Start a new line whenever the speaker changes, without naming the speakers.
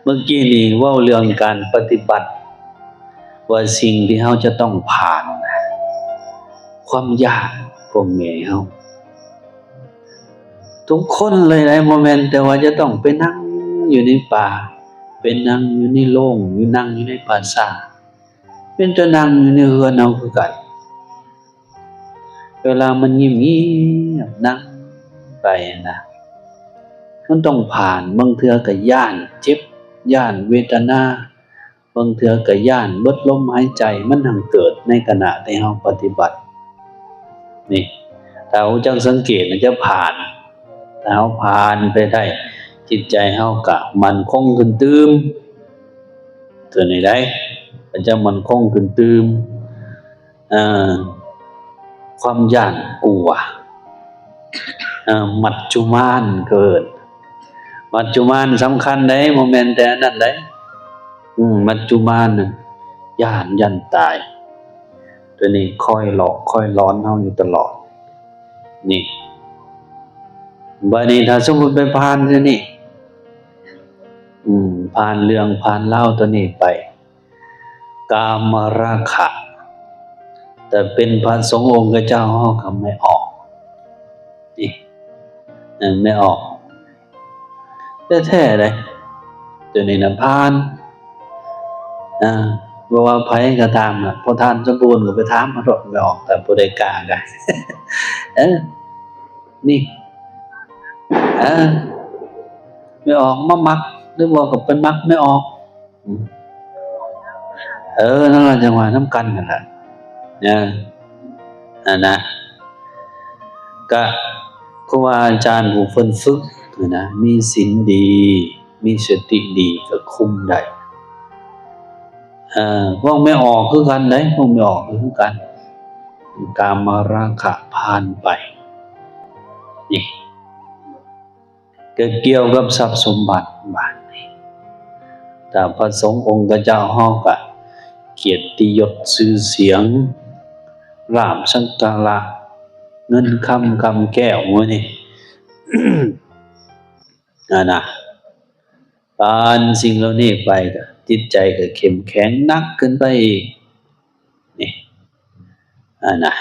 เมื่อกี้นี้เว้าเรื่องการปฏิบัติว่าสิ่งที่เฮาจะต้องผ่านความยากพวกนี้เฮาทุกคนเลยนะบ่แม่นแต่ว่าจะต้องไปนั่งอยู่ในป่าไปนั่งอยู่ในโรงอยู่นั่งอยู่ในปราสาทเป็นจะนั่งอยู่ในเรือนเอาคือกันเวลามันเงียบๆนั่งไปนะมันต้องผ่านบางเทื่อก็ย้านเจ็บย้านเวทนาบางเทื่อก็ย้านเบิดลมหายใจมันหั้นเกิดในขณะที่เฮาปฏิบัตินี่ถ้าเฮาจักสังเกตมันจะผ่านถ้าเฮาผ่านไปได้จิตใจเฮาก็มั่นคงขึ้นตื่มตัวนี้ได้มันจะมั่นคงขึ้นตื่มความย้านกลัวมัจจุมานเกิดมัจจุมานสำคัญเด้บ่แม่นแต่อันนั้นเด้มัจจุมานน่ะย้านยันตายตัวนี้คอยหลอกคอยหลอนเฮาอยู่ตลอดนี่บัดนี้ถ้าสมมุติไปผ่านซะนี่ผ่านเรื่องผ่านราวตัวนี้ไปกามราคะแต่เป็นพระสงฆ์องค์เจ้าเฮาก็ไม่ออกนี่ไม่ออกแท้ๆเลยตัวนี้น่ะผ่านบ่ว่าไผก็ตามน่ะพอทานสมบูรณ์ก็ไปถามเพิ่นดอกไม่ออกแต่บ่ได้กล้าก็นี่ไม่ออกมามักหรือว่าก็ไปมักไม่ออกนั่นล่ะจังว่านำกันนั่นล่ะนะก็ครูบาอาจารย์ผู้เพิ่นฝึกนะมีศีลดีมีสติดีก็คุมได้พวกไม่ออกคือกันเด้พวกไม่ออกคือกันกามราคะผ่านไปนี่ก็เกี่ยวกับทรัพย์สมบัติบาดนี้แต่พระสงฆ์องค์เจ้าเฮาก็เกียรติยศชื่อเสียงลาภสักการะเงินคำแก้วมื้อนี้ นะผ่านสิ่งเหล่านี้ไปก็จิตใจก็เข้มแข็งหนักขึ้นไปอีกนี่นะ